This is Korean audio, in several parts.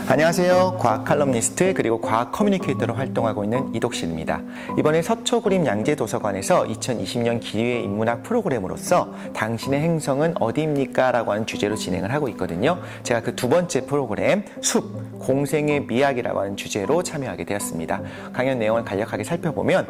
안녕하세요. 과학 칼럼니스트 그리고 과학 커뮤니케이터로 활동하고 있는 이독실'입니다. 이번에 서초구립양재도서관에서 2020년 기후의 인문학 프로그램으로서 당신의 행성은 어디입니까? 라고 하는 주제로 진행을 하고 있거든요. 제가 그 두 번째 프로그램 숲, 공생의 미학이라고 하는 주제로 참여하게 되었습니다. 강연 내용을 간략하게 살펴보면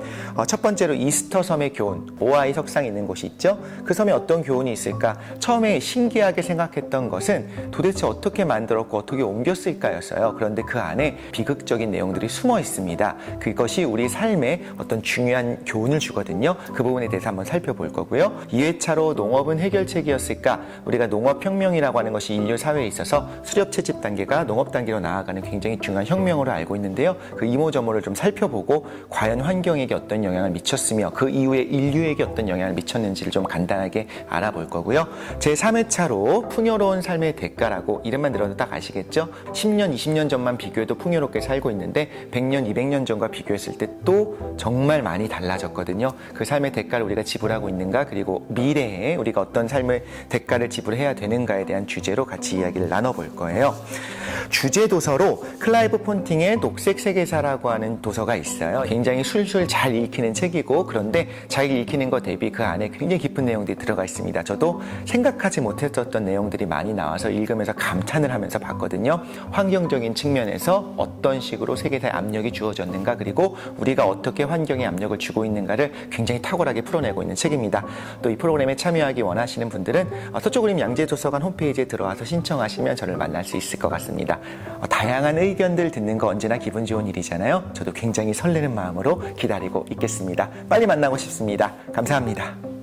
첫 번째로 이스터 섬의 교훈, 오아이 석상이 있는 곳이 있죠. 그 섬에 어떤 교훈이 있을까? 처음에 신기하게 생각했던 것은 도대체 어떻게 만들었고 어떻게 옮겼을까요? 그런데 그 안에 비극적인 내용들이 숨어 있습니다. 그것이 우리 삶에 어떤 중요한 교훈을 주거든요. 그 부분에 대해서 한번 살펴볼 거고요. 2회차로 농업은 해결책이었을까? 우리가 농업혁명이라고 하는 것이 인류 사회에 있어서 수렵채집 단계가 농업 단계로 나아가는 굉장히 중요한 혁명으로 알고 있는데요. 그 이모저모를 좀 살펴보고 과연 환경에게 어떤 영향을 미쳤으며 그 이후에 인류에게 어떤 영향을 미쳤는지를 좀 간단하게 알아볼 거고요. 제3회차로 풍요로운 삶의 대가라고 이름만 들어도 딱 아시겠죠? 10년, 20년 전만 비교해도 풍요롭게 살고 있는데 100년, 200년 전과 비교했을 때 또 정말 많이 달라졌거든요. 그 삶의 대가를 우리가 지불하고 있는가, 그리고 미래에 우리가 어떤 삶의 대가를 지불해야 되는가에 대한 주제로 같이 이야기를 나눠볼 거예요. 주제 도서로 클라이브 폰팅의 녹색 세계사라고 하는 도서가 있어요. 굉장히 술술 잘 읽히는 책이고, 그런데 잘 읽히는 것 대비 그 안에 굉장히 깊은 내용들이 들어가 있습니다. 저도 생각하지 못했었던 내용들이 많이 나와서 읽으면서 감탄을 하면서 봤거든요. 환경적인 측면에서 어떤 식으로 세계사에 압력이 주어졌는가, 그리고 우리가 어떻게 환경에 압력을 주고 있는가를 굉장히 탁월하게 풀어내고 있는 책입니다. 또 이 프로그램에 참여하기 원하시는 분들은 서초구립양재도서관 홈페이지에 들어와서 신청하시면 저를 만날 수 있을 것 같습니다. 다양한 의견들 듣는 거 언제나 기분 좋은 일이잖아요. 저도 굉장히 설레는 마음으로 기다리고 있겠습니다. 빨리 만나고 싶습니다. 감사합니다.